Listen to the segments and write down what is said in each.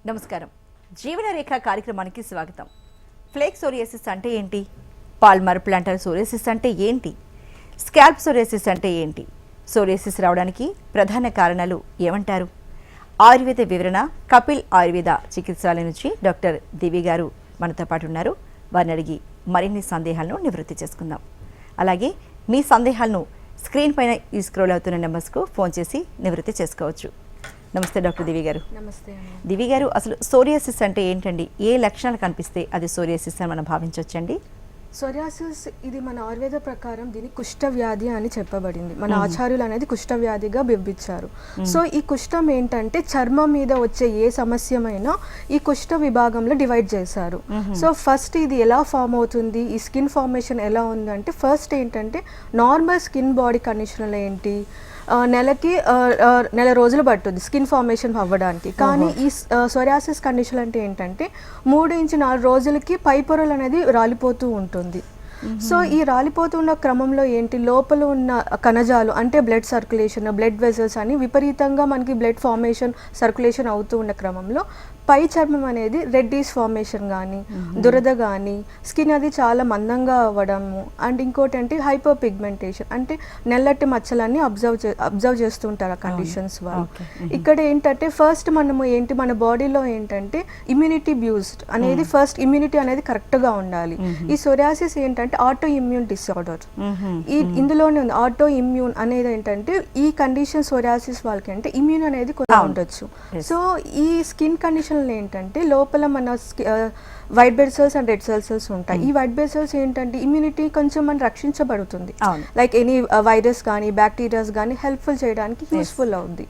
నమస్కారం. జీవనరేఖ కార్యక్రమానికి స్వాగతం. ఫ్లేక్ సోరియాసిస్ అంటే ఏంటి? పాల్మర్ ప్లాంటర్ సోరియాసిస్ అంటే ఏంటి? స్కాల్ప్ సోరియాసిస్ అంటే ఏంటి? సోరియాసిస్ రావడానికి ప్రధాన కారణాలు ఏమంటారు? ఆయుర్వేద వివరణ కపిల్ ఆయుర్వేద చికిత్సాలయ నుంచి డాక్టర్ దివి గారు మనతో పాటు ఉన్నారు. వారిని అడిగి మరిన్ని సందేహాలను నివృత్తి చేసుకుందాం. అలాగే మీ సందేహాలను స్క్రీన్ పైన ఈ స్క్రోల్ అవుతున్న నెంబర్స్కు ఫోన్ చేసి నివృత్తి చేసుకోవచ్చు. నమస్తే డాక్టర్ దివి గారు. నమస్తే. దివి గారు, అసలు సోరియాసిస్ అంటే ఏంటండి? ఏ లక్షణాలు కనిపిస్తే అది సోరియాసిస్ అని మనం భావించవచ్చండి? సోరియాసిస్ ఇది మన ఆయుర్వేద ప్రకారం దీని కుష్ఠ వ్యాధి అని చెప్పబడింది. మన ఆచార్యులు అనేది కుష్ఠ వ్యాధిగా బింబించారు. సో ఈ కుష్ఠం ఏంటంటే చర్మం మీద వచ్చే ఏ సమస్యమైనా ఈ కుష్ఠ విభాగంలో డివైడ్ చేశారు. సో ఫస్ట్ ఇది ఎలా ఫామ్ అవుతుంది, ఈ స్కిన్ ఫార్మేషన్ ఎలా ఉందంటే ఫస్ట్ ఏంటంటే నార్మల్ స్కిన్ బాడీ కండిషన్లో ఏంటి నెలకి నెల రోజులు పట్టుద్ది స్కిన్ ఫార్మేషన్ అవ్వడానికి. కానీ ఈ సోరియాసిస్ కండిషన్ అంటే ఏంటంటే 3 నుంచి 4 రోజులకి పై పొరలు అనేది రాలిపోతూ ఉంటుంది. సో ఈ రాలిపోతున్న క్రమంలో ఏంటి లోపల ఉన్న కణజాలు అంటే బ్లడ్ సర్క్యులేషన్, బ్లడ్ వెజల్స్ అని విపరీతంగా మనకి బ్లడ్ ఫార్మేషన్ సర్క్యులేషన్ అవుతూ ఉన్న క్రమంలో పై చర్మం అనేది రెడ్డిష్ ఫార్మేషన్ కానీ దురద కానీ స్కిన్ అది చాలా మందంగా అవ్వడము అండ్ ఇంకోటి అంటే హైపర్ పిగ్మెంటేషన్ అంటే నల్లటి మచ్చలన్నీ అబ్జర్వ్ చేస్తుంటారు ఆ కండిషన్స్ వాళ్ళు. ఇక్కడ ఏంటంటే ఫస్ట్ మనము ఏంటి మన బాడీలో ఏంటంటే ఇమ్యూనిటీ బ్యూస్ట్ అనేది ఫస్ట్ ఇమ్యూనిటీ అనేది కరెక్ట్గా ఉండాలి. ఈ సోరియాసిస్ ఏంటంటే ఆటో ఇమ్యూన్ డిసార్డర్ ఇందులోనే ఉంది. ఆటో ఇమ్యూన్ అనేది ఏంటంటే ఈ కండిషన్ సోరియాసిస్ వాళ్ళకి అంటే ఇమ్యూన్ అనేది కొంచెం ఉండొచ్చు. సో ఈ స్కిన్ కండిషన్ ఏంటంటే లోపల మన white blood cells and red cells ఉంటాయి. ఈ వైట్ బ్లడ్ సెల్స్ ఏంటంటే ఇమ్యూనిటీ కొంచెం మన రక్షించబడుతుంది. లైక్ ఎనీ వైరస్ కానీ బ్యాక్టీరియాస్ కానీ హెల్ప్ఫుల్ చేయడానికి యూస్ఫుల్ అవుతుంది.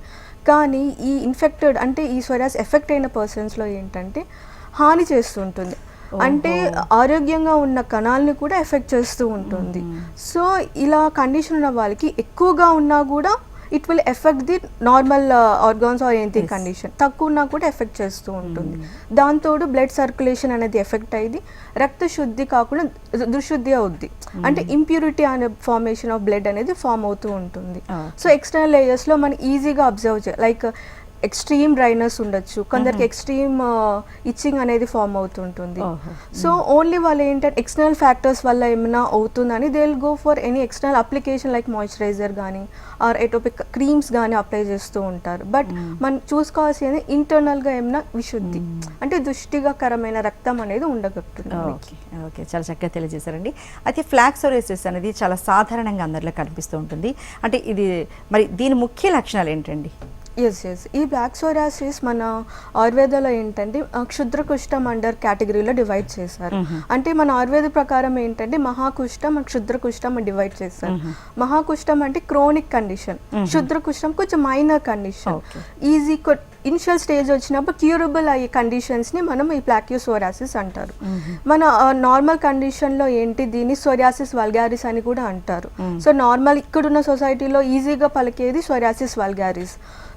కానీ ఈ ఇన్ఫెక్టెడ్ అంటే ఈ సోరియాసిస్ ఎఫెక్ట్ అయిన పర్సన్స్లో ఏంటంటే హాని చేస్తుంటుంది. అంటే ఆరోగ్యంగా ఉన్న కణాలని కూడా ఎఫెక్ట్ చేస్తూ ఉంటుంది. సో ఇలా కండిషన్ ఉన్న వాళ్ళకి ఎక్కువగా ఉన్నా కూడా it will effect the normal organs or anything condition. తక్కువ ఉన్నా కూడా ఎఫెక్ట్ చేస్తూ ఉంటుంది. దాంతో బ్లడ్ సర్క్యులేషన్ అనేది ఎఫెక్ట్ అయ్యి రక్త శుద్ధి కాకుండా దుశుద్ధి అవుద్ది. అంటే ఇంప్యూరిటీ అనే ఫార్మేషన్ ఆఫ్ బ్లడ్ అనేది ఫామ్ అవుతూ ఉంటుంది. సో ఎక్స్టర్నల్ లేయర్స్లో మనం ఈజీగా అబ్జర్వ్ చేయాలి. లైక్ ఎక్స్ట్రీమ్ డ్రైనెస్ ఉండొచ్చు, కొందరికి ఎక్స్ట్రీమ్ ఇచ్చింగ్ అనేది ఫామ్ అవుతుంటుంది. సో ఓన్లీ వాళ్ళు ఏంటంటే ఎక్స్టర్నల్ ఫ్యాక్టర్స్ వల్ల ఏమైనా అవుతుందని they will go for any external application like moisturiser కానీ ఆర్ ఎటోపిక్ క్రీమ్స్ కానీ అప్లై చేస్తూ ఉంటారు. బట్ మనం చూసుకోవాల్సింది ఇంటర్నల్గా ఏమైనా విశుద్ధి అంటే దుష్టికరమైన రక్తం అనేది ఉండగలుగుతుంది. ఓకే, చాలా చక్కగా తెలియజేశారండి. అయితే ఫ్లాక్ సోరియాసిస్ అనేది చాలా సాధారణంగా అందరిలో కనిపిస్తూ ఉంటుంది. అంటే ఇది మరి దీని ముఖ్య లక్షణాలు ఏంటండి? ఎస్ ఈ బ్లాక్ సోరియాసిస్ మన ఆయుర్వేదంలో ఏంటంటే క్షుద్ర కుష్ఠం అండర్ కేటగిరీలో డివైడ్ చేశారు. అంటే మన ఆయుర్వేద ప్రకారం ఏంటంటే మహాకుష్ఠం క్షుద్ర కుష్ఠం డివైడ్ చేశారు. మహాకుష్ఠం అంటే క్రోనిక్ కండిషన్, క్షుద్ర కుష్ఠం కొంచెం minor condition. Easy initial stage వచ్చినప్పుడు క్యూరబుల్ అయ్యే కండిషన్స్ని మనం ఈ ప్లాక్యూ సోరియాసిస్ అంటారు. మన నార్మల్ కండిషన్లో ఏంటి దీన్ని సోరియాసిస్ వల్గారిస్ అని కూడా అంటారు. సో నార్మల్ ఇక్కడున్న సొసైటీలో ఈజీగా పలికేది సోరియాసిస్ వల్గారిస్.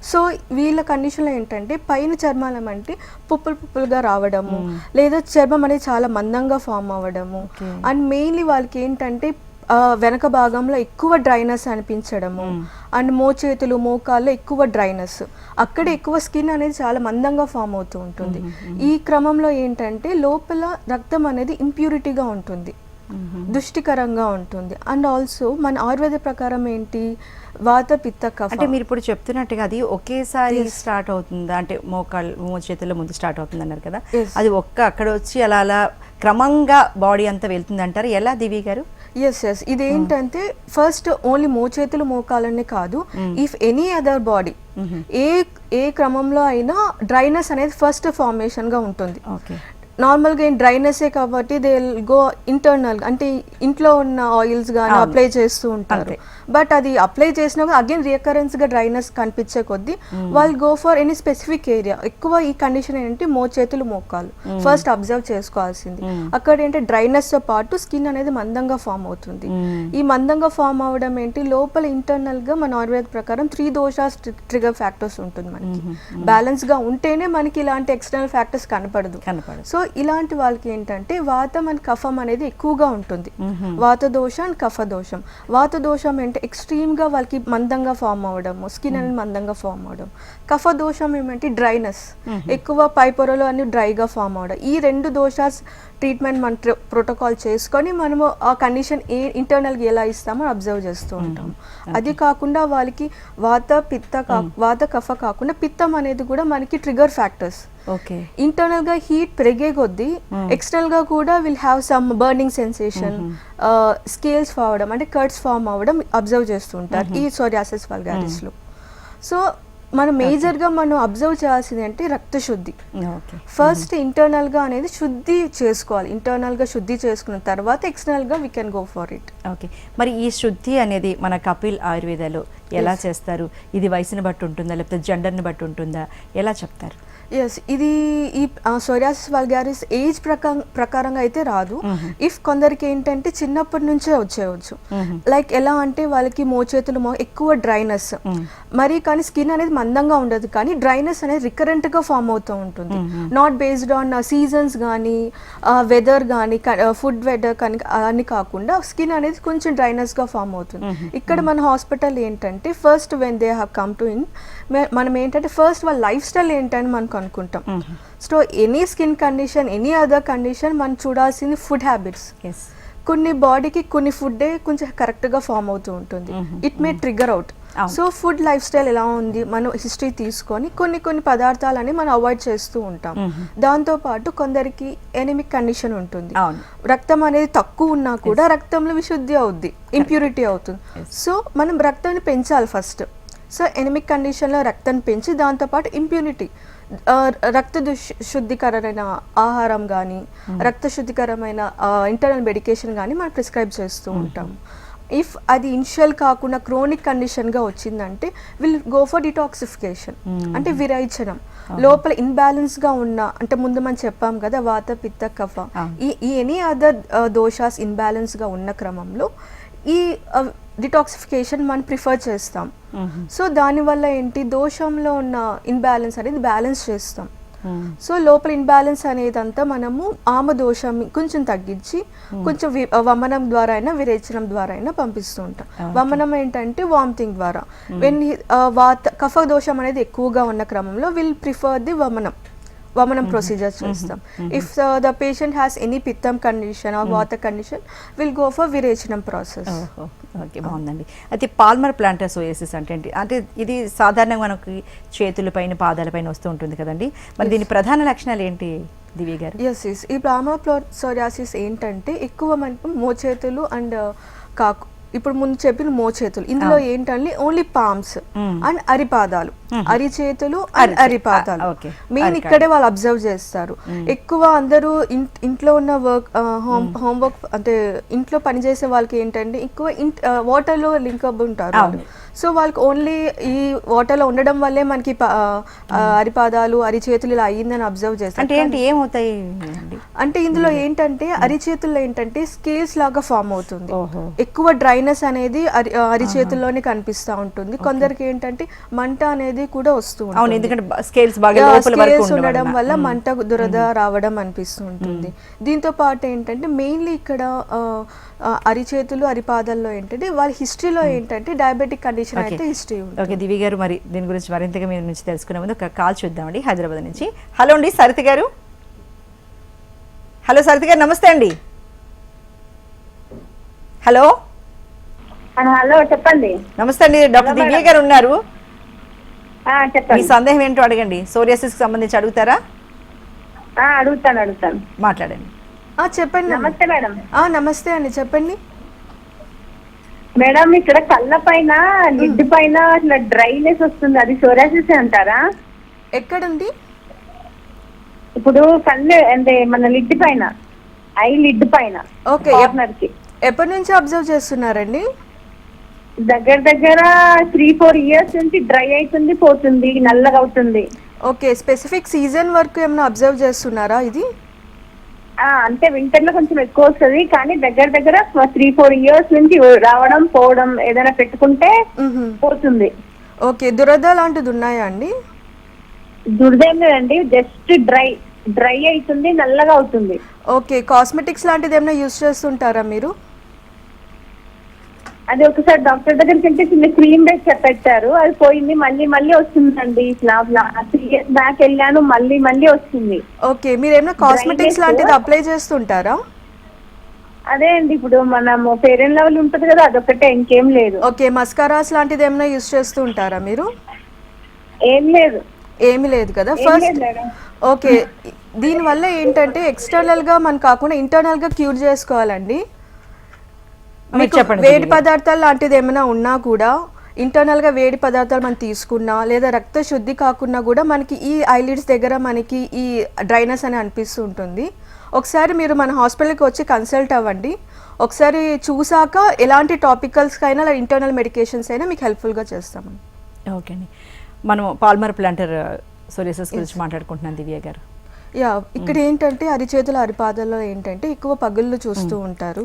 సో వీళ్ళ కండిషన్లో ఏంటంటే పైన చర్మాలం అంటే పుప్పులుగా రావడము లేదా చర్మం అనేది చాలా మందంగా ఫామ్ అవ్వడము అండ్ మెయిన్లీ వాళ్ళకి ఏంటంటే వెనక భాగంలో ఎక్కువ డ్రైనెస్ అనిపించడము అండ్ మోచేతులు మోకాల్లో ఎక్కువ డ్రైనెస్, అక్కడ ఎక్కువ స్కిన్ అనేది చాలా మందంగా ఫామ్ అవుతూ ఉంటుంది. ఈ క్రమంలో ఏంటంటే లోపల రక్తం అనేది ఇంప్యూరిటీగా ఉంటుంది, దుష్టికరంగా ఉంటుంది. అండ్ ఆల్సో మన ఆయుర్వేద ప్రకారం ఏంటి వాత పిత్త కఫ అంటే మీరు ఇప్పుడు చెప్తున్నట్టుగా అది ఒకేసారి స్టార్ట్ అవుతుందా? అంటే మోచేతుల్లో ముందు స్టార్ట్ అవుతుంది అన్నారు కదా, అది అక్కడ వచ్చి అలా అలా క్రమంగా బాడీ అంతా వెళ్తుంది అంటారు. ఎలా దివి గారు? ఎస్ ఇదేంటంటే ఫస్ట్ ఓన్లీ మోచేతులు మోకాలనే కాదు, ఇఫ్ ఎనీ అదర్ బాడీ ఏ క్రమంలో అయినా డ్రైనెస్ అనేది ఫస్ట్ ఫార్మేషన్ గా ఉంటుంది. నార్మల్గా డ్రైనెస్సే కాబట్టి దే గో ఇంటర్నల్ అంటే ఇంట్లో ఉన్న ఆయిల్స్ కానీ అప్లై చేస్తూ ఉంటారు. బట్ అది అప్లై చేసినా అగైన్ రికరెన్స్గా డ్రైనెస్ కనిపించే కొద్దీ వాళ్ళు go for any specific area. ఎక్కువ ఈ కండిషన్ ఏంటంటే మోచేతులు మోకాలు ఫస్ట్ అబ్జర్వ్ చేసుకోవాల్సింది. అక్కడ ఏంటంటే డ్రైనెస్తో పాటు స్కిన్ అనేది మందంగా ఫామ్ అవుతుంది. ఈ మందంగా ఫామ్ అవ్వడం ఏంటి లోపల ఇంటర్నల్గా మన ఆయుర్వేద ప్రకారం 3 దోషాస్ ట్రిగర్ ఫ్యాక్టర్స్ ఉంటుంది. మనకి బ్యాలెన్స్గా ఉంటేనే మనకి ఇలాంటి ఎక్స్టర్నల్ ఫ్యాక్టర్స్ కనపడదు. సో ఇలాంటి వాళ్ళకి ఏంటంటే వాతం అండ్ కఫం అనేది ఎక్కువగా ఉంటుంది. వాత దోషం అండ్ కఫ దోషం. వాత దోషం అంటే ఏమంటే ఎక్స్ట్రీమ్గా వాళ్ళకి మందంగా ఫామ్ అవ్వడము, స్కిన్ అనేది మందంగా ఫామ్ అవ్వడం. కఫ దోషం ఏమంటే డ్రైనెస్, ఎక్కువ పై పొరలు అన్ని డ్రైగా ఫామ్ అవ్వడం. ఈ రెండు దోషాస్ ట్రీట్మెంట్ మన ప్రోటోకాల్ చేసుకొని మనము ఆ కండిషన్ ఇంటర్నల్గా ఎలా ఇస్తామో అబ్జర్వ్ చేస్తూ ఉంటాము. అది కాకుండా వాళ్ళకి వాత కఫ కాకుండా పిత్తం అనేది కూడా మనకి ట్రిగర్ ఫ్యాక్టర్స్. ఓకే, ఇంటర్నల్ గా హీట్ పెరిగే కొద్దీ ఎక్స్టర్నల్ గా కూడా will have some burning sensation, scales form అవడం అంటే కట్స్ ఫామ్ అవ్వడం అబ్జర్వ్ చేస్తుంటారు ఈ సోరియాసిస్ వల్గారిస్ లో. సో మనం మేజర్ గా మనం అబ్జర్వ్ చేయాల్సింది అంటే రక్త శుద్ధి. ఫస్ట్ ఇంటర్నల్ గా అనేది శుద్ధి చేసుకోవాలి. ఇంటర్నల్ గా శుద్ధి చేసుకున్న తర్వాత ఎక్స్టర్నల్ గా we can go for it. Okay, మరి ఈ శుద్ధి అనేది మన కపిల్ ఆయుర్వేదాలో ఎలా చేస్తారు? ఇది వయసుని బట్టి ఉంటుందా లేకపోతే జెండర్ని బట్టి ఉంటుందా, ఎలా చెప్తారు? ఎస్, ఇది ఈ సోరియాసిస్ వల్గారిస్ ఏజ్ ప్రకారంగా అయితే రాదు. ఇఫ్ కొందరికి ఏంటంటే చిన్నప్పటి నుంచే వచ్చేయచ్చు. లైక్ ఎలా అంటే వాళ్ళకి మోచేతులు ఎక్కువ డ్రైనెస్, మరి కానీ స్కిన్ అనేది మందంగా ఉండదు, కానీ డ్రైనెస్ అనేది రికరెంట్ గా ఫామ్ అవుతూ ఉంటుంది. నాట్ బేస్డ్ ఆన్ సీజన్స్ కానీ వెదర్ కానీ ఫుడ్ వెదర్ కానీ అని కాకుండా స్కిన్ అనేది కొంచెం డ్రైనెస్ గా ఫామ్ అవుతుంది. ఇక్కడ మన హాస్పిటల్ ఏంటంటే first when they have come to in, మనం ఏంటంటే ఫస్ట్ వాళ్ళ లైఫ్ స్టైల్ ఏంటని మనకు అనుకుంటాం. So any skin condition, any other condition మనం చూడాల్సింది ఫుడ్ హ్యాబిట్స్. కొన్ని బాడీకి కొన్ని ఫుడ్ కొంచెం కరెక్ట్ గా ఫామ్ అవుతూ ఉంటుంది. It may trigger out. So food life style ఎలా ఉంది మనం హిస్టరీ తీసుకొని కొన్ని పదార్థాలని మనం అవాయిడ్ చేస్తూ ఉంటాం. దాంతో పాటు కొందరికి ఎనిమిక్ కండిషన్ ఉంటుంది. రక్తం అనేది తక్కువ ఉన్నా కూడా రక్తంలో విశుద్ధి అవుద్ది, ఇంప్యూరిటీ అవుతుంది. సో మనం రక్తాన్ని పెంచాలి ఫస్ట్. సో ఎనిమిక్ కండిషన్లో రక్తాన్ని పెంచి దాంతోపాటు ఇంప్యూరిటీ, రక్త శుద్ధికరమైన ఆహారం కానీ రక్త శుద్ధికరమైన ఇంటర్నల్ మెడికేషన్ కానీ మనం ప్రిస్క్రైబ్ చేస్తూ ఉంటాం. ఇఫ్ అది ఇనిషియల్ కాకుండా క్రోనిక్ కండిషన్గా వచ్చిందంటే విల్ గో ఫర్ డిటాక్సిఫికేషన్, అంటే విరైచనం. లోపల ఇన్బ్యాలెన్స్గా ఉన్న, అంటే ముందు మనం చెప్పాం కదా వాత పిత్త కఫ, ఈ ఎనీ అదర్ దోషాస్ ఇన్బ్యాలెన్స్గా ఉన్న క్రమంలో ఈ డిటాక్సిఫికేషన్ మనం ప్రిఫర్ చేస్తాం. సో దానివల్ల ఏంటి, దోషంలో ఉన్న ఇన్బ్యాలెన్స్ అనేది బ్యాలెన్స్ చేస్తాం. సో లోపల ఇన్బ్యాలెన్స్ అనేదంతా మనము ఆమ దోషం కొంచెం తగ్గించి కొంచెం వమనం ద్వారా అయినా విరేచనం ద్వారా అయినా పంపిస్తూ ఉంటాం. వమనం ఏంటంటే వామిటింగ్ ద్వారా. వెన్ కఫ దోషం అనేది ఎక్కువగా ఉన్న క్రమంలో will prefer the vamanam procedure చేస్తాం. If the patient has any pittam condition or vata condition will go for virechanam process. Okay, బాగుందండి. అయితే పాల్మర్ ప్లాంటర్ సోరియాసిస్ అంటే ఏంటి? అంటే ఇది సాధారణంగా మనకి చేతులపైన పాదాలపైన వస్తూ ఉంటుంది కదండి, మరి దీని ప్రధాన లక్షణాలు ఏంటి దివ్య గారు? ఎస్, ఈ పాల్మర్ సోరియాసిస్ ఏంటంటే ఎక్కువ మనకు మోచేతులు అండ్ ఇప్పుడు ముందు చెప్పిన మోచేతులు, ఇందులో ఏంటంటే ఓన్లీ పామ్స్ అండ్ అరిపాదాలు, అరిచేతులు అండ్ అరిపాదాలు మెయిన్ ఇక్కడే వాళ్ళు అబ్జర్వ్ చేస్తారు. ఎక్కువ అందరూ ఇంట్లో ఉన్న వర్క్ హోంవర్క్ అంటే ఇంట్లో పనిచేసే వాళ్ళకి ఏంటంటే ఎక్కువ వాటర్ లో లింక్ అప్ ఉంటారు. సో వాళ్ళకి ఓన్లీ ఈ వాటర్ లో ఉండడం వల్లే మనకి అరిపాదాలు అరిచేతులు ఇలా అయ్యిందని అబ్జర్వ్ చేస్తారు. అంటే ఏంటి, ఏమవుతాయి అంటే ఇందులో ఏంటంటే అరిచేతుల్లో ఏంటంటే స్కేల్స్ లాగా ఫామ్ అవుతుంది. ఎక్కువ డ్రైనెస్ అనేది అరిచేతుల్లోనే కనిపిస్తూ ఉంటుంది. కొందరికి ఏంటంటే మంట అనేది కూడా వస్తూ ఉంటుంది, ఎందుకంటే స్కేల్స్ ఉండడం వల్ల మంట దురద రావడం అనిపిస్తూ ఉంటుంది. దీంతో పాటు ఏంటంటే మెయిన్లీ ఇక్కడ అరిచేతులు అరిపాదాల్లో ఏంటంటే వాళ్ళ హిస్టరీలో ఏంటంటే డయాబెటిక్ కండిషన్ అయితే హిస్టరీ ఉంది. ఓకే దివి గారు, మరి దీని గురించి మరింతగా మీ నుంచి తెలుసుకునే ముందు ఒక కాల్ చూద్దామండి హైదరాబాద్ నుంచి. హలో అండి సరిత గారు. హలో సరిత గారు, నమస్తే అండి. హలో హలో చెప్పండి. నమస్తే అండి, డాక్టర్ దివ్య గారు ఉన్నారు. చెప్పండి, మీ సందేహం ఏంటో అడగండి. సోరియాసిస్ కి సంబంధించి అడుగుతారా? అడుగుతాను. మాట్లాడండి. చెప్పండి. నమస్తే మేడం. నమస్తే అండి, చెప్పండి మేడం. ఇక్కడ కళ్ళ పైన లిడ్ పైన ఇట్లా డ్రైనెస్ వస్తుంది, అది సోరియాసిస్ అంటారా? ఎక్కడుంది? ఇప్పుడు కళ్ళు అంటే మన లిడ్ పైన, ఐ లిడ్ పైన. ఓకే, ఎప్పటి నుంచి అబ్జర్వ్ చేస్తున్నారండి? దగ్గర 3-4 years నుంచి డ్రై అవుతుంది, పోతుంది, నల్లగా అవుతుంది. ఓకే, స్పెసిఫిక్ సీజన్ వరకు ఏమైనా అబ్జర్వ్ చేస్తున్నారా ఇది? అంటే వింటర్ లో కొంచెం ఎక్కువ వస్తుంది, కానీ దగ్గర 3-4 years నుంచి రావడం పోవడం, ఏదైనా పెట్టుకుంటే పోతుంది. ఓకే, దురద లాంటిది ఉన్నాయా అండి? దురద ఏం లేదండి, జస్ట్ డ్రై అవుతుంది, నల్లగా అవుతుంది. ఓకే, కాస్మెటిక్స్ లాంటిది ఏమైనా యూజ్ చేస్తుంటారా మీరు? అది ఒకసారి డాక్టర్ దగ్గరికి వెళ్తే చిన్న క్రీమ్ వేసి పెట్టారు, అది పోయింది, మళ్ళీ మళ్ళీ వస్తుందండి. ఇట్లా 3 years బ్యాక్ వెళ్ళాను, మళ్ళీ మళ్ళీ వస్తుంది. ఓకే, మీరు ఏమైనా కాస్మెటిక్స్ లాంటిది అప్లై చేస్తుంటారా? అదే అండి, ఇప్పుడు మనము ఫెయిర్ అండ్ లవ్లీ ఉంటుంది కదా, అదొకటే, ఇంకేం లేదు. ఓకే, మస్కారాస్ లాంటిది ఏమైనా యూస్ చేస్తూ ఉంటారా మీరు? ఏం లేదు. ఏమీ లేదు కదా. ఏం ఫస్ట్ లేదు మేడం. ఓకే, దీనివల్ల ఏంటంటే ఎక్స్టర్నల్గా మనం కాకుండా ఇంటర్నల్గా క్యూర్ చేసుకోవాలండి. మీకు చెప్పండి వేడి పదార్థాలు లాంటిది ఏమైనా ఉన్నా కూడా ఇంటర్నల్గా వేడి పదార్థాలు మనం తీసుకున్నా లేదా రక్త శుద్ధి కాకున్నా కూడా మనకి ఈ ఐలిడ్స్ దగ్గర మనకి ఈ డ్రైనెస్ అని అనిపిస్తూ ఉంటుంది. ఒకసారి మీరు మన హాస్పిటల్కి వచ్చి కన్సల్ట్ అవ్వండి. ఒకసారి చూసాక ఎలాంటి టాపికల్స్కి అయినా లేదా ఇంటర్నల్ మెడికేషన్స్ అయినా మీకు హెల్ప్ఫుల్గా చేస్తామండి. ఓకే అండి, మనం పాల్మర్ ప్లాంటర్ సోరియాసిస్ గురించి మాట్లాడుకుంటున్నాం దివ్య గారు. యా, ఇక్కడ ఏంటంటే అరిచేతుల అరిపాదాల్లో ఏంటంటే ఎక్కువ పగుళ్ళు చూస్తూ ఉంటారు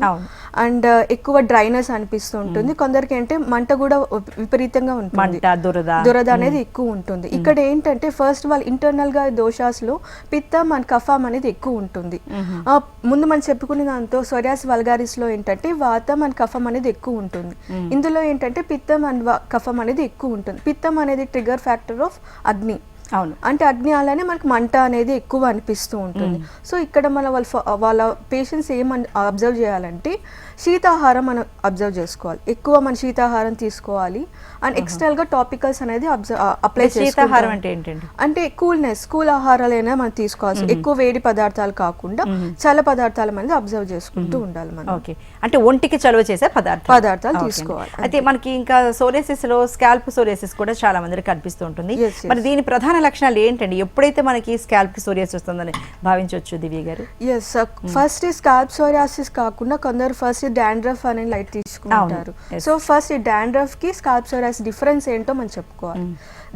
అండ్ ఎక్కువ డ్రైనెస్ అనిపిస్తూ ఉంటుంది. కొందరికి ఏంటంటే మంట కూడా విపరీతంగా ఉంటుంది, దురద అనేది ఎక్కువ ఉంటుంది. ఇక్కడ ఏంటంటే ఫస్ట్ వాళ్ళు ఇంటర్నల్ గా దోషాస్ లో పిత్తం అండ్ కఫం అనేది ఎక్కువ ఉంటుంది. ముందు మనం చెప్పుకునే దాంతో సోరియాసిస్ వల్గారిస్ లో ఏంటంటే వాతం అండ్ కఫం అనేది ఎక్కువ ఉంటుంది. ఇందులో ఏంటంటే పిత్తం అండ్ కఫం అనేది ఎక్కువ ఉంటుంది. పిత్తం అనేది ట్రిగర్ ఫ్యాక్టర్ ఆఫ్ అగ్ని. అవును, అంటే అగ్ని అలానే మనకి మంట అనేది ఎక్కువ అనిపిస్తూ ఉంటుంది. సో ఇక్కడ మన వాళ్ళ పేషెంట్స్ ఏమని అబ్జర్వ్ చేయాలంటే శీతాహారం మనం అబ్జర్వ్ చేసుకోవాలి. ఎక్కువ మన శీతాహారం తీసుకోవాలి అండ్ ఎక్స్టర్నల్ గా టాపికల్స్ అనేది అప్లై శీతాహారం అంటే ఏంటండి? అంటే కూల్ ఆహారాలైనా మనం తీసుకోవాలి. ఎక్కువ వేడి పదార్థాలు కాకుండా చల్ల పదార్థాలు అనేది అబ్జర్వ్ చేసుకుంటూ ఉండాలి మనం. ఓకే, అంటే ఒంటికి చలువ చేసే పదార్థాలు తీసుకోవాలి. అయితే మనకి ఇంకా సోరియాసిస్ లో స్కాల్ప్ సోరియాసిస్ కూడా చాలా మందికి కనిపిస్తూ ఉంటుంది. మరి దీని ప్రధాన లక్షణాలు ఏంటండి? ఎప్పుడైతే మనకి స్కాల్ప్ కి సోరియాసిస్ వస్తుందని భావించవచ్చు దివ్య గారు? ఎస్, ఫస్ట్ స్కాల్ప్ సోరియాసిస్ కాకుండా కొందరు ఫస్ట్ డాండ్రఫ్ అనే లైట్ తీసుకుంటారు. సో ఫస్ట్ ఈ డాండ్రఫ్ కి స్కాల్ప్ సోరియాసిస్ డిఫరెన్స్ ఏంటో మనం చెప్పుకోవాలి.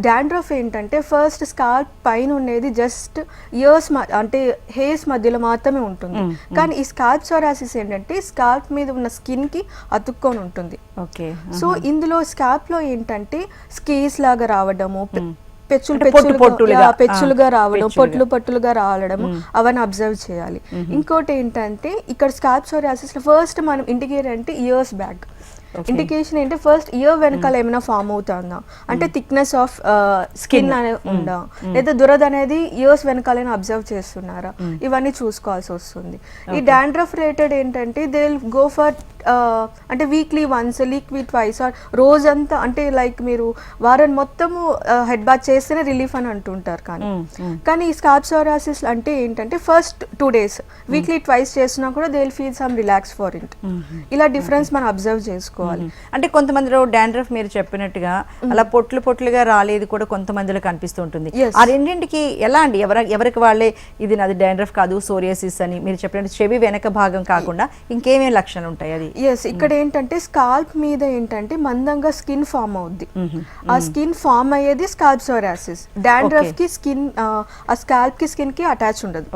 డాండ్రఫ్ ఏంటంటే ఫస్ట్ స్కాల్ప్ పైన ఉండేది జస్ట్ ఇయర్స్ అంటే హెయిర్స్ మధ్యలో మాత్రమే ఉంటుంది. కానీ ఈ స్కాల్ప్ సోరియాసిస్ ఏంటంటే స్కాల్ప్ మీద ఉన్న స్కిన్ కి అతుక్కొని ఉంటుంది. ఓకే, సో ఇందులో స్కాల్ప్ లో ఏంటంటే స్కేస్ లాగా రావడము, పెచ్చులుగా రావడం, పట్టులుగా రావడం అవన్నీ అబ్జర్వ్ చేయాలి. ఇంకోటి ఏంటంటే ఇక్కడ స్కాల్ప్ సోరియాసిస్ లో ఫస్ట్ మనం ఇండికేట్ అంటే ఇయర్స్ బ్యాక్. ఇండికేషన్ ఏంటి, ఫస్ట్ ఇయర్ వెనకాల ఏమైనా ఫామ్ అవుతుందా, అంటే థిక్నెస్ ఆఫ్ స్కిన్ అనేది ఉందా, లేదా దురద అనేది ఇయర్స్ వెనకాలైనా అబ్జర్వ్ చేస్తున్నారా, ఇవన్నీ చూసుకోవాల్సి వస్తుంది. ఈ డాండ్రఫ్ రిలేటెడ్ ఏంటంటే దే విల్ గో ఫర్ అంటే weekly once, weekly twice, or రోజంతా అంటే లైక్ మీరు వారం మొత్తము హెడ్ బాత్ చేస్తేనే రిలీఫ్ అని అంటుంటారు. కానీ ఈ స్కాల్ప్ సోరియాసిస్ అంటే ఏంటంటే ఫస్ట్ 2 days వీక్లీ ట్వైస్ చేసినా కూడా they will feel some relax for it. ఇలా డిఫరెన్స్ మనం అబ్జర్వ్ చేసుకోవాలి. అంటే కొంతమందిలో డాండ్రఫ్ మీరు చెప్పినట్టుగా అలా పొట్లుగా రాలేదు కూడా కొంతమందిలో కనిపిస్తూ ఉంటుంది. ఆ రెండింటికి ఎలా అండి, ఎవరికి వాళ్ళే ఇది నాది డాండ్రఫ్ కాదు సోరియాసిస్ అని మీరు చెప్పినట్టు చెవి వెనక భాగం కాకుండా ఇంకేమేమి లక్షణాలు ఉంటాయి? అది ఎస్, ఇక్కడ ఏంటంటే స్కాల్ప్ మీద ఏంటంటే మందంగా స్కిన్ ఫామ్ అవుద్ది. ఆ స్కిన్ ఫామ్ అయ్యేది స్కాల్ప్ సోరియాసిస్. డాండ్రఫ్ కి స్కిన్ ఆ స్కాల్ప్ కి స్కిన్ కి అటాచ్ ఉండదు.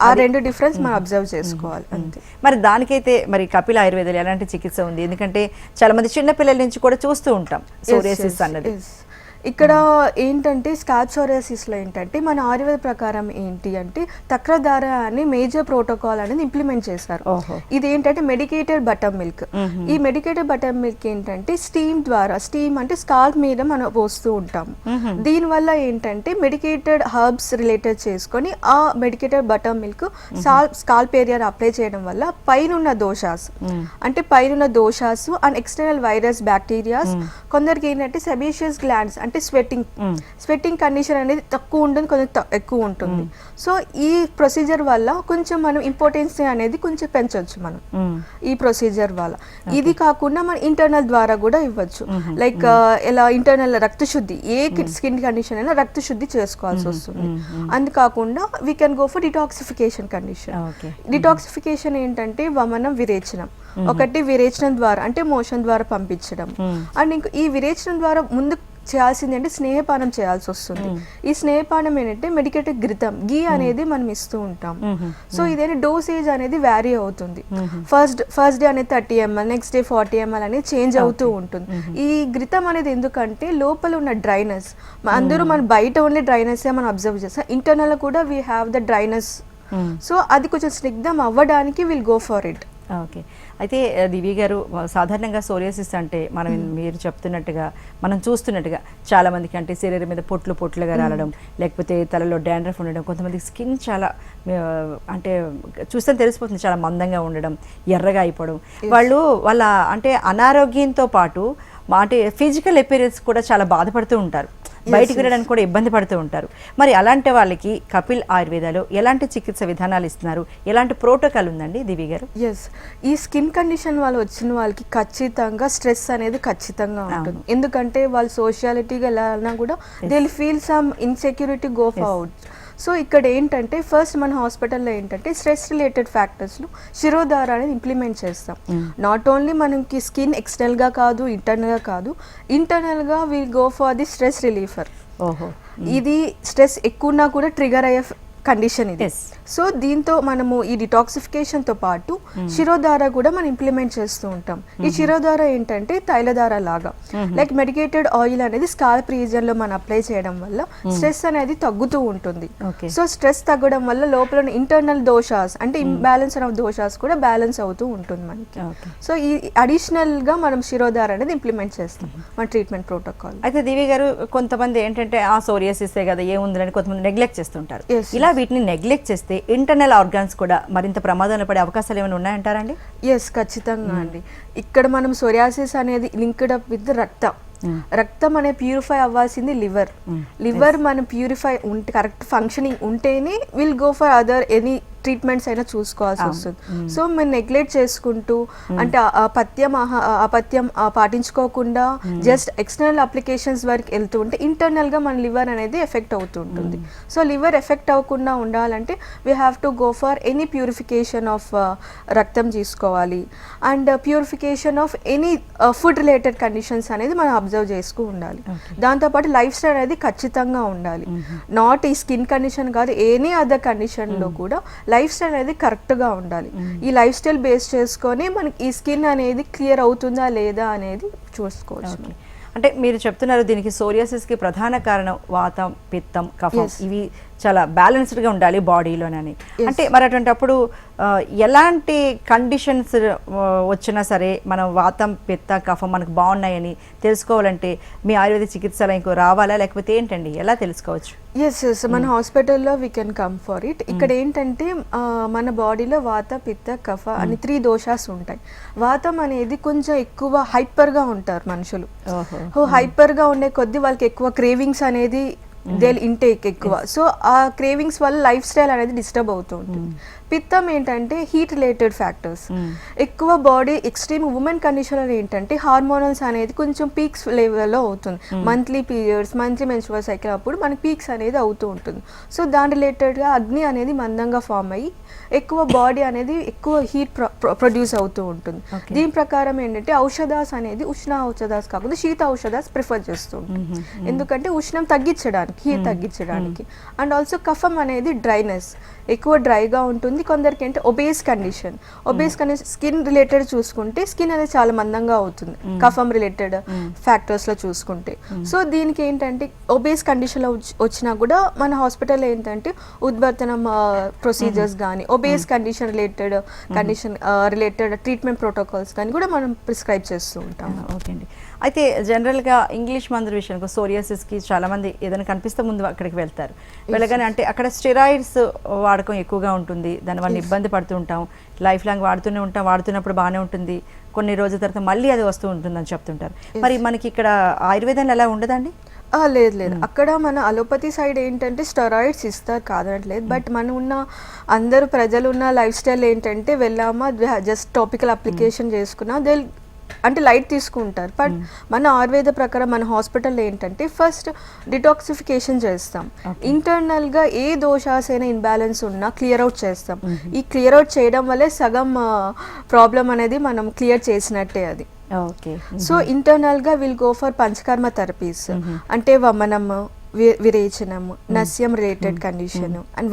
ఆ రెండు డిఫరెన్స్ మనం అబ్జర్వ్ చేసుకోవాలి అంతే. మరి దానికైతే మరి కపిల ఆయుర్వేదాలు ఎలాంటి చికిత్స ఉంది? ఎందుకంటే చాలా మంది చిన్న పిల్లల నుంచి కూడా చూస్తూ ఉంటాం సోరియాసిస్ అన్నది. ఇక్కడ ఏంటంటే స్కాల్ప్ సోరియాసిస్ లో ఏంటంటే మన ఆయుర్వేద ప్రకారం ఏంటి అంటే తక్రధార అని మేజర్ ప్రోటోకాల్ అనేది ఇంప్లిమెంట్ చేశారు. ఇది ఏంటంటే మెడికేటెడ్ బటర్ మిల్క్. ఈ మెడికేటెడ్ బటర్ మిల్క్ ఏంటంటే స్టీమ్ ద్వారా, స్టీమ్ అంటే స్కాల్ప్ మీద మనం పోస్తూ ఉంటాము. దీని వల్ల ఏంటంటే మెడికేటెడ్ హర్బ్స్ రిలేటెడ్ చేసుకొని ఆ medicated butter milk scalp area apply చేయడం వల్ల పైన దోషాస్ అంటే పైన doshas and external virus bacterias, కొందరికి ఏంటంటే సెబేషియస్ గ్లాండ్స్ అంటే స్వెట్టింగ్ కండిషన్ అనేది తక్కువ ఉంటుంది, కొంచెం ఎక్కువ ఉంటుంది. సో ఈ ప్రొసీజర్ వల్ల కొంచెం మనం ఇంపార్టెన్స్ అనేది కొంచెం పెంచవచ్చు మనం ఈ ప్రొసీజర్ వల్ల. ఇది కాకుండా మనం ఇంటర్నల్ ద్వారా కూడా ఇవ్వచ్చు. లైక్ ఎలా ఇంటర్నల్ రక్త శుద్ధి, ఏ స్కిన్ కండిషన్ అయినా రక్త శుద్ధి చేసుకోవాల్సి వస్తుంది. అందుకాకుండా we can go for detoxification condition. Detoxification ఏంటంటే వమనం, విరేచనం. ఒకటి విరేచనం ద్వారా అంటే మోషన్ ద్వారా పంపించడం, అండ్ ఇంకో ఈ విరేచనం ద్వారా ముందు చేయాల్సింది అంటే స్నేహపానం చేయాల్సి వస్తుంది. ఈ స్నేహపానం ఏంటంటే మెడికేటెడ్ ఘృతం, గీ అనేది మనం ఇస్తూ ఉంటాం. సో ఇదేంటి డోసేజ్ అనేది వ్యారీ అవుతుంది. ఫస్ట్ డే అనేది 30 ml, నెక్స్ట్ డే 40 ml అనేది చేంజ్ అవుతూ ఉంటుంది. ఈ ఘృతం అనేది ఎందుకంటే లోపల ఉన్న డ్రైనెస్, అందరూ మనం బయట ఉండే డ్రైనెస్ మనం అబ్జర్వ్ చేస్తాం, ఇంటర్నల్ కూడా we have the dryness. So అది కొంచెం స్నిగ్ధం అవ్వడానికి will go for it. Okay. అయితే దివ్య గారు సాధారణంగా సోరియాసిస్ అంటే మనం మీరు చెప్తున్నట్టుగా మనం చూస్తున్నట్టుగా చాలా మందికి అంటే శరీరం మీద పొట్లుగా రాలడం, లేకపోతే తలలో డాండ్రఫ్ ఉండడం, కొంతమందికి స్కిన్ చాలా అంటే చూస్తే తెలిసిపోతుంది చాలా మందంగా ఉండడం, ఎర్రగా అయిపోవడం, వాళ్ళు వాళ్ళ అంటే అనారోగ్యంతో పాటు అంటే ఫిజికల్ అపియరెన్స్ కూడా చాలా బాధపడుతూ ఉంటారు, బయటికి వెళ్ళడానికి కూడా ఇబ్బంది పడుతూ ఉంటారు. మరి అలాంటి వాళ్ళకి కపిల్ ఆయుర్వేదాలో ఎలాంటి చికిత్స విధానాలు ఇస్తున్నారు, ఎలాంటి ప్రోటోకాల్ ఉందండి దివ్య గారు? ఎస్, ఈ స్కిన్ కండిషన్ వాళ్ళు వచ్చిన వాళ్ళకి ఖచ్చితంగా స్ట్రెస్ అనేది ఖచ్చితంగా ఉంటుంది. ఎందుకంటే వాళ్ళు సోషియాలిటీగా ఎలా అన్నా కూడా they will feel some insecurity go forward. So ఇక్కడ ఏంటంటే ఫస్ట్ మన హాస్పిటల్లో ఏంటంటే స్ట్రెస్ రిలేటెడ్ ఫ్యాక్టర్స్లో శిరోధార అనేది ఇంప్లిమెంట్ చేస్తాం. నాట్ ఓన్లీ మనకి స్కిన్ ఎక్స్టర్నల్గా కాదు, ఇంటర్నల్గా కాదు, ఇంటర్నల్గా will go for the stress రిలీఫర్. ఇది స్ట్రెస్ ఎక్కువ ఉన్నా కూడా ట్రిగర్ అయ్యే కండిషన్ ఇది. సో దీంతో మనము ఈ డిటాక్సిఫికేషన్తో పాటు శిరోధార కూడా మనం ఇంప్లిమెంట్ చేస్తూ ఉంటాం. ఈ శిరోధార ఏంటంటే తైలధార లాగా, లైక్ మెడికేటెడ్ ఆయిల్ అనేది స్కాల్ప్ రీజియన్ లో మనం అప్లై చేయడం వల్ల స్ట్రెస్ అనేది తగ్గుతూ ఉంటుంది. సో స్ట్రెస్ తగ్గడం వల్ల లోపల ఇంటర్నల్ దోషాస్ అంటే ఇంబ్యాలెన్స్ ఆఫ్ దోషాస్ కూడా బ్యాలెన్స్ అవుతూ ఉంటుంది మనకి. సో ఈ అడిషనల్ గా మనం శిరోధార అనేది ఇంప్లిమెంట్ చేస్తాం మన ట్రీట్మెంట్ ప్రోటోకాల్. అయితే దివ్య గారు కొంతమంది ఏంటంటే ఆ సోరియాసిసే కదా ఏముందని కొంతమంది నెగ్లెక్ట్ చేస్తుంటారు. ఇలా వీటిని నెగ్లెక్ట్ చేస్తే ఇంటర్నల్ ఆర్గాన్స్ కూడా మరింత ప్రమాదంలో పడే అవకాశాలు ఏమైనా ఉన్నాయంటారండి? ఎస్, ఖచ్చితంగా అండి. ఇక్కడ మనం సోరియాసిస్ అనేది లింక్డ్ అప్ విత్ రక్తం అనేది ప్యూరిఫై అవ్వాల్సింది లివర్ మనం ప్యూరిఫై ఉంటే కరెక్ట్ ఫంక్షనింగ్ ఉంటేనే will go for other any treatments అయినా చూసుకోవాల్సి వస్తుంది. సో మేము నెగ్లెక్ట్ చేసుకుంటూ అంటే అపత్యం పాటించుకోకుండా జస్ట్ ఎక్స్టర్నల్ అప్లికేషన్స్ వరకు వెళ్తూ ఉంటే ఇంటర్నల్గా మన లివర్ అనేది ఎఫెక్ట్ అవుతూ ఉంటుంది. సో లివర్ ఎఫెక్ట్ అవ్వకుండా ఉండాలంటే we have to go for any purification of రక్తం తీసుకోవాలి and purification of any food related conditions అనేది మనం అబ్జర్వ్ చేసుకు ఉండాలి. దాంతోపాటు లైఫ్ స్టైల్ అనేది ఖచ్చితంగా ఉండాలి. నాట్ ఈ స్కిన్ కండిషన్ కాదు, ఎనీ అదర్ కండిషన్లో కూడా లైఫ్ స్టైల్ అనేది కరెక్ట్గా ఉండాలి. ఈ లైఫ్ స్టైల్ బేస్ చేసుకొని మనకి ఈ స్కిన్ అనేది క్లియర్ అవుతుందా లేదా అనేది చూసుకోవచ్చు. అంటే మీరు చెప్తున్నారు దీనికి సోరియాసిస్కి ప్రధాన కారణం వాతం, పిత్తం, కఫం, ఇవి చాలా బ్యాలెన్స్డ్గా ఉండాలి బాడీలోనని. అంటే మరి అటువంటిప్పుడు ఎలాంటి కండిషన్స్ వచ్చినా సరే మనం వాతం, పిత్త, కఫం మనకు బాగున్నాయని తెలుసుకోవాలంటే మీ ఆయుర్వేద చికిత్సలో రావాలా లేకపోతే ఏంటండి, ఎలా తెలుసుకోవచ్చు? ఎస్, మన హాస్పిటల్లో we can come for it. ఇక్కడ ఏంటంటే మన బాడీలో వాత, పిత్త, కఫ అని 3 దోషాస్ ఉంటాయి. వాతం అనేది కొంచెం ఎక్కువ హైపర్గా ఉంటారు మనుషులు. హైపర్గా ఉండే కొద్దీ వాళ్ళకి ఎక్కువ క్రేవింగ్స్ అనేది ఇంటేక్ ఎక్కువ. సో ఆ క్రేవింగ్స్ వల్ల లైఫ్ స్టైల్ అనేది డిస్టర్బ్ అవుతూ ఉంటుంది. పిత్తం ఏంటంటే హీట్ రిలేటెడ్ ఫ్యాక్టర్స్ ఎక్కువ బాడీ ఎక్స్ట్రీమ్ ఉమెన్ కండిషన్లో ఏంటంటే హార్మోనల్స్ అనేది కొంచెం పీక్స్ లెవెల్లో అవుతుంది. Monthly periods, monthly menstrual cycle అప్పుడు మనకి పీక్స్ అనేది అవుతూ ఉంటుంది. సో దాని రిలేటెడ్గా అగ్ని అనేది మందంగా ఫామ్ అయ్యి ఎక్కువ బాడీ అనేది ఎక్కువ హీట్ ప్రొడ్యూస్ అవుతూ ఉంటుంది. దీని ప్రకారం ఏంటంటే ఔషధాస్ అనేది ఉష్ణ ఔషధాస్ కాకుండా శీత ఔషధాస్ ప్రిఫర్ చేస్తూ ఉంటుంది. ఎందుకంటే ఉష్ణం తగ్గించడానికి, హీట్ తగ్గించడానికి. అండ్ ఆల్సో కఫం అనేది డ్రైనెస్, ఎక్కువ డ్రైగా ఉంటుంది. కొందరికి అంటే ఒబేస్ కండిషన్ స్కిన్ రిలేటెడ్ చూసుకుంటే స్కిన్ అనేది చాలా మందంగా అవుతుంది కఫం రిలేటెడ్ ఫ్యాక్టర్స్లో చూసుకుంటే. సో దీనికి ఏంటంటే ఒబేస్ కండిషన్లో వచ్చినా కూడా మన హాస్పిటల్ ఏంటంటే ఉద్వర్తనం ప్రొసీజర్స్ కానీ obese condition related treatment protocols కానీ కూడా మనం ప్రిస్క్రైబ్ చేస్తూ ఉంటాం. ఓకే అండి. అయితే జనరల్గా ఇంగ్లీష్ మందుల విషయానికి సోరియాసిస్కి చాలామంది ఏదైనా కనిపిస్తే ముందు అక్కడికి వెళ్తారు. వెళ్ళగానే అంటే అక్కడ స్టెరాయిడ్స్ వాడకం ఎక్కువగా ఉంటుంది, దానివల్ల ఇబ్బంది పడుతూ ఉంటాం, లైఫ్ లాంగ్ వాడుతున్నప్పుడు బాగానే ఉంటుంది, కొన్ని రోజుల తర్వాత మళ్ళీ అది వస్తూ ఉంటుందని చెప్తుంటారు. మరి మనకి ఇక్కడ ఆయుర్వేదంలో ఎలా ఉండదండి? లేదు, అక్కడ మన అలోపతి సైడ్ ఏంటంటే స్టెరాయిడ్స్ ఇస్తారు కాదనట్లేదు. బట్ మన ఉన్న అందరూ ప్రజలు ఉన్న లైఫ్ స్టైల్ ఏంటంటే వెళ్ళామా జస్ట్ టాపికల్ అప్లికేషన్ చేసుకున్నా అంటే లైట్ తీసుకుంటారు. బట్ మన ఆయుర్వేద ప్రకారం మన హాస్పిటల్లో ఏంటంటే ఫస్ట్ డిటాక్సిఫికేషన్ చేస్తాం. ఇంటర్నల్గా ఏ దోషాస్ అయినా ఇన్బ్యాలెన్స్ ఉన్నా క్లియర్ అవుట్ చేస్తాం. ఈ క్లియర్ అవుట్ చేయడం వల్లే సగం ప్రాబ్లం అనేది మనం క్లియర్ చేసినట్టే అది. సో ఇంటర్నల్గా will go for panchakarma therapies అంటే వమనం, విరేచనం, నస్యం రిలేటెడ్ కండిషన్ అండ్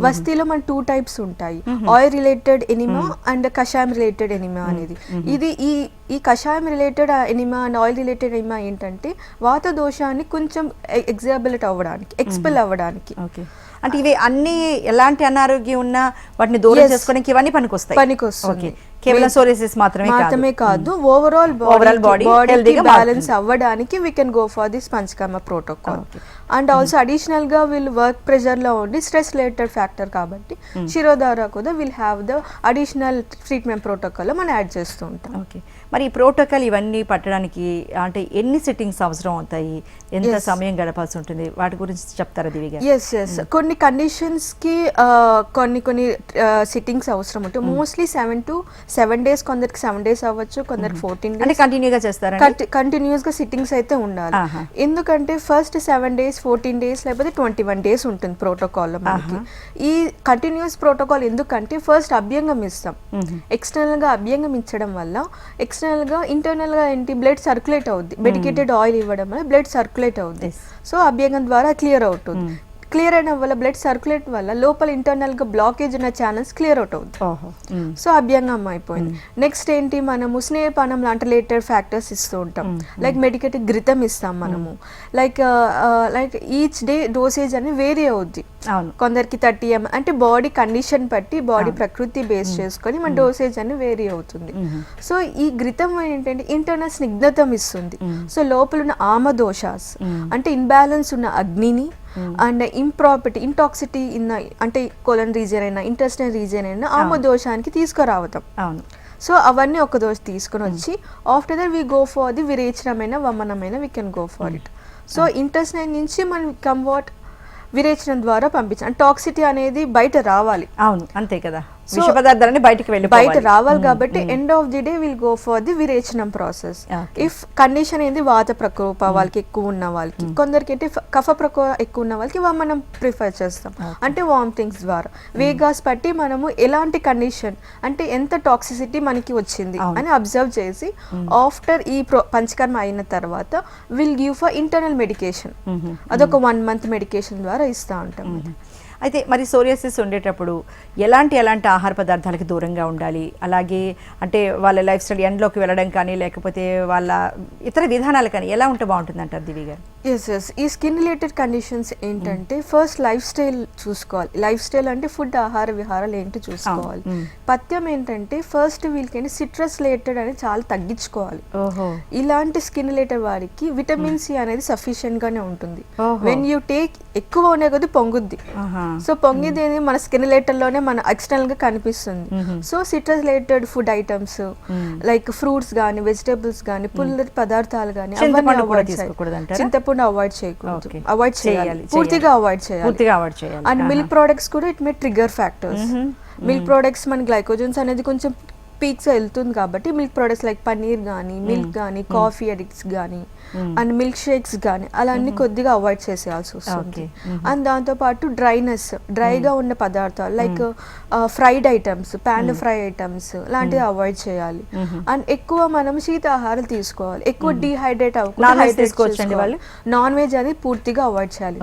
వస్తీలో మన 2 టైప్స్ ఉంటాయి, ఆయిల్ రిలేటెడ్ ఎనిమా అండ్ కషాయం రిలేటెడ్ ఎనిమా అనేది. ఇది ఈ ఈ కషాయం related enema and oil related enema ఏంటంటే వాత దోషాన్ని కొంచెం ఎగ్జాబిలేట్ అవ్వడానికి, ఎక్స్పెల్ అవ్వడానికి. ఓకే, అంటే ఇవి అన్ని ఎలాంటి అనారోగ్యం ఉన్నా వాటిని దూరం చేసుకోవడానికి ఇవన్నీ పనికొస్తాయి. పనికొస్తుంది. కేవలం సోరియాసిస్ మాత్రమే కాదు, ఓవరాల్ బాడీ బ్యాలెన్స్ అవ్వడానికి we can go for this panchakarma protocol. And also additional గా వీళ్ళు వర్క్ ప్రెషర్ లో ఉండి స్ట్రెస్ రిలేటెడ్ ఫ్యాక్టర్ కాబట్టి శిరోధార కూడా will have the additional treatment protocol లో మనం యాడ్ చేస్తూ ఉంటాం. ఓకే, మరి ఈ ప్రోటోకాల్ ఇవన్నీ పట్టడానికి అంటే ఎన్ని సిట్టింగ్స్ అవసరం అవుతాయి, ఎంత సమయం గడపాల్సి ఉంటుంది, వాటి గురించి చెప్తారా దివి గారు? ఎస్ కొన్ని కండిషన్స్ కి కొన్ని సిట్టింగ్స్ అవసరం ఉంటాయి. మోస్ట్లీ 7 days, కొందరికి 7 days అవ్వచ్చు, కొందరికి 14 days. అంటే కంటిన్యూగా చేస్తారా? కంటిన్యూస్ గా సిట్టింగ్స్ అయితే ఉండాలి. ఎందుకంటే ఫస్ట్ 7 days, 14 days లేకపోతే 21 days ఉంటుంది ప్రోటోకాల్ లో మనకి. ఈ కంటిన్యూస్ ప్రోటోకాల్ ఎందుకంటే ఫస్ట్ అభ్యంగం ఇస్తాం. ఎక్స్టర్నల్ గా అభ్యంగం ఇచ్చడం వల్ల ఎక్స్టర్నల్ గా ఇంటర్నల్ గా ఏంటి బ్లడ్ సర్క్యులేట్ అవుద్ది. మెడికేటెడ్ ఆయిల్ ఇవ్వడం వల్ల బ్లడ్ సర్క్యులేట్ అవుద్ది. సో అభ్యంగం ద్వారా క్లియర్ అవుతుంది. క్లియర్ అయిన వల్ల బ్లడ్ సర్క్యులేట్ వల్ల లోపల ఇంటర్నల్ గా బ్లాకేజ్ ఉన్న ఛానల్స్ క్లియర్ అవుట్ అవుతుంది. సో అభ్యంగం అయిపోయింది. నెక్స్ట్ ఏంటి, మనము స్నేహపానం లాంటి రిలేటెడ్ ఫ్యాక్టర్స్ ఇస్తూ ఉంటాం. లైక్ మెడికేటెడ్ ఘృతం ఇస్తాం మనము. లైక్ ఈచ్ డే డోసేజ్ అని వేరీ అవుద్ది. కొందరికి 30 ml అంటే బాడీ కండిషన్ బట్టి, బాడీ ప్రకృతి బేస్ చేసుకొని మన డోసేజ్ అని వేరీ అవుతుంది. సో ఈ ఘృతం ఏంటంటే ఇంటర్నల్ స్నిగ్ధతం ఇస్తుంది. సో లోపల ఉన్న ఆమదోషాస్ అంటే ఇన్బ్యాలెన్స్ ఉన్న అగ్నిని అండ్ ఇంప్రాపర్టీ, ఇంటాక్సిటీ అంటే కోలన్ రీజియన్ అయినా ఇంటెస్టైనల్ రీజియన్ అయినా ఆమదోషానికి తీసుకురావటం. సో అవన్నీ ఒక దోష తీసుకుని వచ్చి after that we go for the విరేచనమైన వమనమైన we can go for it. So intestine నుంచి మనం కంవర్ట్ విరేచనం ద్వారా పంపించాలి. టాక్సిటీ అనేది బయట రావాలి. అవును, అంతే కదా, విష పదార్థాలని బయట రావాలి కాబట్టి end of the day will go for the virechanam process. If condition ఏంది వాత ప్రకోప వాళ్ళకి ఎక్కువ ఉన్న వాళ్ళకి, కొందరికి ఏంటి కఫ ప్రకోప ఎక్కువ ఉన్న వాళ్ళకి మనం ప్రిఫర్ చేస్తాం. అంటే వామిటింగ్స్ ద్వారా వేగాస్ పట్టి మనము ఎలాంటి కండిషన్ అంటే ఎంత టాక్సిసిటీ మనకి వచ్చింది అని అబ్జర్వ్ చేసి ఆఫ్టర్ ఈ పంచకర్మ అయిన తర్వాత will give for internal medication. అదొక 1 month మెడికేషన్ ద్వారా ఇస్తూ ఉంటాం. అయితే మరి సోరియాసిస్ ఉండేటప్పుడు ఎలాంటి ఆహార పదార్థాలకి దూరంగా ఉండాలి, అలాగే అంటే వాళ్ళ లైఫ్ స్టైల్ ఎండ్లోకి వెళ్ళడం కానీ లేకపోతే వాళ్ళ ఇతర విధానాలు కానీ ఎలా ఉంటే బాగుంటుంది అంటారు దివి గారు? ఎస్ ఈ స్కిన్ రిలేటెడ్ కండిషన్స్ ఏంటంటే ఫస్ట్ లైఫ్ స్టైల్ చూసుకోవాలి. లైఫ్ స్టైల్ అంటే ఫుడ్, ఆహార విహారాలు ఏంటి చూసుకోవాలి. పథ్యం ఏంటంటే ఫస్ట్ వీళ్ళకి సిట్రస్ రిలేటెడ్ అనేది చాలా తగ్గించుకోవాలి. ఇలాంటి స్కిన్ రిలేటెడ్ వారికి విటమిన్ సి అనేది సఫిషియెంట్ గానే ఉంటుంది. వెన్ యూ టేక్ ఎక్కువ ఉండే కొద్ది పొంగుద్ది. సో పొంగిది మన స్కిన్ రిలేటెడ్ లోనే మన ఎక్స్టర్నల్ గా కనిపిస్తుంది. So citrus related food items like fruits గానీ, వెజిటేబుల్స్ గానీ, పుల్లటి పదార్థాలు గానీ చింతపండు అవాయిడ్ చేయకూడదు, అవాయిడ్ చేయాలి, పూర్తిగా అవాయిడ్ చేయాలి. అండ్ మిల్క్ ప్రోడక్ట్స్ కూడా it may trigger factors. Milk products మన గ్లైకోజన్స్ అనేది కొంచెం పీక్స్ వెళ్తుంది కాబట్టి మిల్క్ ప్రోడక్ట్స్ లైక్ పన్నీర్ కానీ, మిల్క్ కానీ, కాఫీ అడిక్ట్స్ కానీ అండ్ మిల్క్ షేక్స్ కానీ అలా అన్ని కొద్దిగా అవాయిడ్ చేసేయాల్సి వస్తుంది. అండ్ దాంతోపాటు డ్రైగా ఉన్న పదార్థాలు like fried items, pan fry items లాంటివి అవాయిడ్ చేయాలి. అండ్ ఎక్కువ మనం శీతాహారాలు తీసుకోవాలి. ఎక్కువ డీహైడ్రేట్ అవ్వకుండా నాన్ వెజ్ అనేది పూర్తిగా అవాయిడ్ చేయాలి.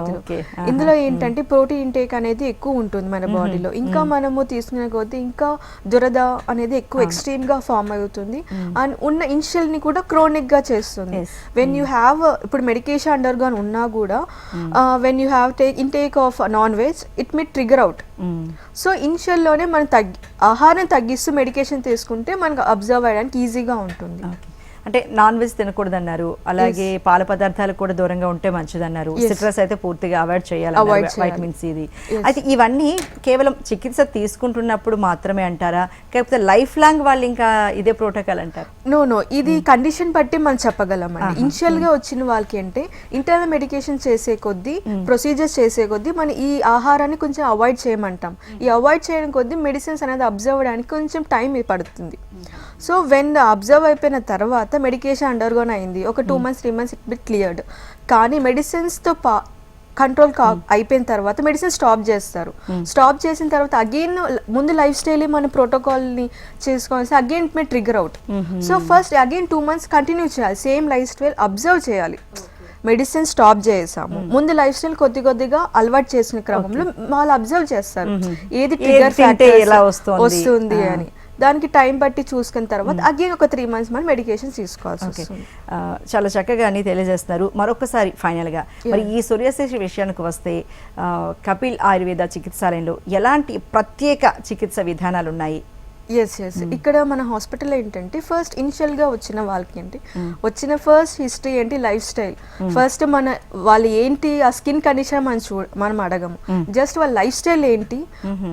ఇందులో ఏంటంటే ప్రోటీన్ ఇంటేక్ అనేది ఎక్కువ ఉంటుంది మన బాడీలో. ఇంకా మనము తీసుకునే కొద్దీ ఇంకా దురద అనేది ఎక్కువ ఎక్స్ట్రీమ్ గా ఫామ్ అవుతుంది. అండ్ ఉన్న ఇన్షియల్ ని కూడా క్రోనిక్ గా చేస్తుంది. వెన్ యూ హ్యావ్ ఇప్పుడు మెడికేషన్ అండర్ గాన్ ఉన్నా కూడా when you have intake of non veg it may trigger out. So initial లోనే మనం ఆహారం తగ్గిస్తూ మెడికేషన్ తీసుకుంటే మనకు అబ్జర్వ్ అయ్యడానికి ఈజీగా ఉంటుంది. అంటే నాన్ వెజ్ తినకూడదు అన్నారు, అలాగే పాల పదార్థాలు కూడా దూరంగా ఉంటే మంచిది అన్నారు, సిట్రస్ అయితే పూర్తిగా అవాయిడ్ చేయాలి, వైటమిన్ సి. అయితే ఇవన్నీ కేవలం చికిత్స తీసుకుంటున్నప్పుడు మాత్రమే అంటారా, లేకపోతే లైఫ్ లాంగ్ వాళ్ళు ఇంకా ఇదే ప్రోటోకాల్ అంటారు? నో ఇది కండిషన్ బట్టి మనం చెప్పగలం అండి. ఇనిషియల్ గా వచ్చిన వాళ్ళకి అంటే ఇంటర్నల్ మెడికేషన్ చేసే కొద్దీ, ప్రొసీజర్స్ చేసే కొద్దీ మనం ఈ ఆహారాన్ని కొంచెం అవాయిడ్ చేయమంటాం. ఈ అవాయిడ్ చేయడం కొద్దీ మెడిసిన్స్ అనేది అబ్జర్వ్ అవ్వడానికి కొంచెం టైం పడుతుంది. సో వెన్ అబ్జర్వ్ అయిపోయిన తర్వాత మెడికేషన్ అండర్గోన్ అయింది, ఒక 2 months 3 months it be cleared. కానీ మెడిసిన్స్తో కంట్రోల్ అయిపోయిన తర్వాత మెడిసిన్ స్టాప్ చేస్తారు. స్టాప్ చేసిన తర్వాత అగైన్ ముందు లైఫ్ స్టైల్ మన ప్రోటోకాల్ని చేసుకోవాల్సి again it may trigger out. So first again 2 months continue చేయాలి, సేమ్ లైఫ్ స్టైల్ అబ్జర్వ్ చేయాలి. మెడిసిన్ స్టాప్ చేసాము, ముందు లైఫ్ స్టైల్ కొద్దిగా అలవాటు చేసిన క్రమంలో వాళ్ళు అబ్జర్వ్ చేస్తారు ఏది ట్రిగర్ ఫ్యాక్టర్ వస్తుంది అని. దానికి టైం బట్టి చూసుకున్న తర్వాత అగైన్ ఒక 3 months మనం మెడికేషన్ తీసుకోవాల్సి ఓకే వస్తుంది. చాలా చక్కగా అన్ని తెలియజేస్తున్నారు. మరొకసారి ఫైనల్గా మరి ఈ సోరియాసిస్ విషయానికి వస్తే కపిల్ ఆయుర్వేద చికిత్సాలయంలో ఎలాంటి ప్రత్యేక చికిత్స విధానాలు ఉన్నాయి? ఎస్ ఇక్కడ మన హాస్పిటల్లో ఏంటంటే ఫస్ట్ ఇనిషియల్గా వచ్చిన వాళ్ళకి ఏంటి వచ్చిన ఫస్ట్ హిస్టరీ ఏంటి, లైఫ్ స్టైల్. ఫస్ట్ వాళ్ళు ఏంటి ఆ స్కిన్ కండిషన్ మనం అడగము, జస్ట్ వాళ్ళ లైఫ్ స్టైల్ ఏంటి,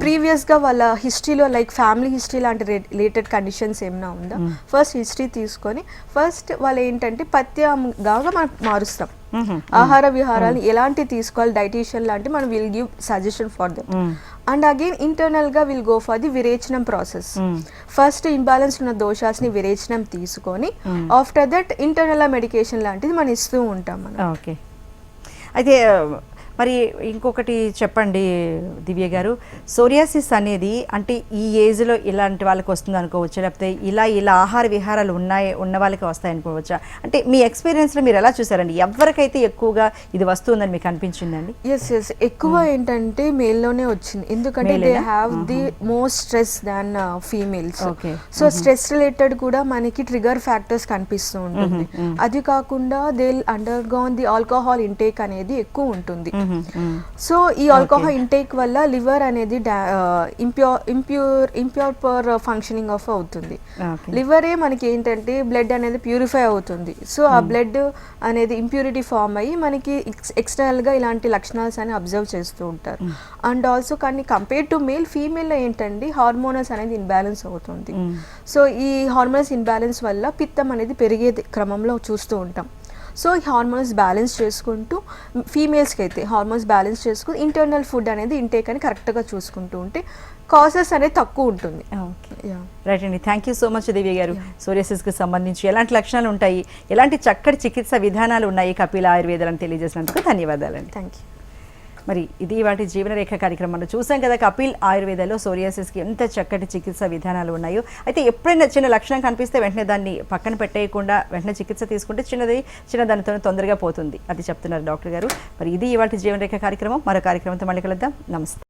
ప్రీవియస్గా వాళ్ళ హిస్టరీలో లైక్ ఫ్యామిలీ హిస్టరీ లాంటి రిలేటెడ్ కండిషన్స్ ఏమైనా ఉందా, ఫస్ట్ హిస్టరీ తీసుకొని ఫస్ట్ వాళ్ళు ఏంటంటే పథ్యంగా మనం మారుస్తాం. ఆహార విహారాలను ఎలాంటి తీసుకోవాలి, డైటీషియన్ లాంటి మనం will give suggestion for them. And again internal గా will go for the virechanam process. First imbalance ఉన్న దోషాస్ ని విరేచనం తీసుకొని ఆఫ్టర్ దట్ ఇంటర్నల్ మెడికేషన్ లాంటిది మనం ఇస్తూ ఉంటాం మనం. ఓకే, అయితే మరి ఇంకొకటి చెప్పండి దివ్య గారు, సోరియాసిస్ అనేది అంటే ఈ ఏజ్లో ఇలాంటి వాళ్ళకి వస్తుంది అనుకోవచ్చు, లేకపోతే ఇలా ఆహార విహారాలు ఉన్న వాళ్ళకి వస్తాయి అనుకోవచ్చా? అంటే మీ ఎక్స్పీరియన్స్లో మీరు ఎలా చూసారండి, ఎవరికైతే ఎక్కువగా ఇది వస్తుందని మీకు అనిపించిందండి? ఎస్ ఎక్కువ ఏంటంటే మేల్లోనే వచ్చింది, ఎందుకంటే they have the most stress than females. So stress related కూడా మనకి ట్రిగర్ ఫ్యాక్టర్స్ కనిపిస్తూ ఉంటుంది. అది కాకుండా they under gone the alcohol intake అనేది ఎక్కువ ఉంటుంది. సో ఈ ఆల్కహాల్ ఇంటేక్ వల్ల లివర్ అనేది ఇంప్యూర్ ఫంక్షనింగ్ ఆఫ్ అవుతుంది. లివరే మనకి ఏంటంటే బ్లడ్ అనేది ప్యూరిఫై అవుతుంది. సో ఆ బ్లడ్ అనేది ఇంప్యూరిటీ ఫామ్ అయ్యి మనకి ఎక్స్టర్నల్ గా ఇలాంటి లక్షణాలు అని అబ్జర్వ్ చేస్తూ ఉంటారు. అండ్ ఆల్సో కానీ కంపేర్ టు మేల్, ఫీమేల్లో ఏంటంటే హార్మోనల్స్ అనేది ఇన్బ్యాలెన్స్ అవుతుంది. సో ఈ హార్మోనల్స్ ఇన్బ్యాలెన్స్ వల్ల పిత్తం అనేది పెరిగే క్రమంలో చూస్తూ ఉంటాం. సో ఈ హార్మోన్స్ బ్యాలెన్స్ చేసుకుంటూ ఫీమేల్స్కి అయితే హార్మోన్స్ బ్యాలెన్స్ చేసుకుని ఇంటర్నల్ ఫుడ్ అనేది ఇంటేక్ అని కరెక్ట్గా చూసుకుంటూ ఉంటే కాసెస్ అనేది తక్కువ ఉంటుంది. ఓకే, రైట్ అండి. థ్యాంక్ యూ సో మచ్ దివ్య గారు. సోరియాసిస్కి సంబంధించి ఎలాంటి లక్షణాలు ఉంటాయి, ఎలాంటి చక్కటి చికిత్స విధానాలు ఉన్నాయి కపిల ఆయుర్వేదాలను తెలియజేసినందుకు ధన్యవాదాలండి. Thank you. మరి ఇది వాటి జీవనరేఖ కార్యక్రమంలో చూసాం కదా, కపిల్ ఆయుర్వేదాలో సోరియాసిస్కి ఎంత చక్కటి చికిత్స విధానాలు ఉన్నాయో. అయితే ఎప్పుడైనా చిన్న లక్షణం కనిపిస్తే వెంటనే దాన్ని పక్కన పెట్టేయకుండా వెంటనే చికిత్స తీసుకుంటే చిన్నదానితో తొందరగా పోతుంది, అది చెప్తున్నారు డాక్టర్ గారు. మరి ఇది ఇవాటి జీవనరేఖ కార్యక్రమం. మరో కార్యక్రమంతో మళ్ళీ కలుద్దాం. నమస్తే.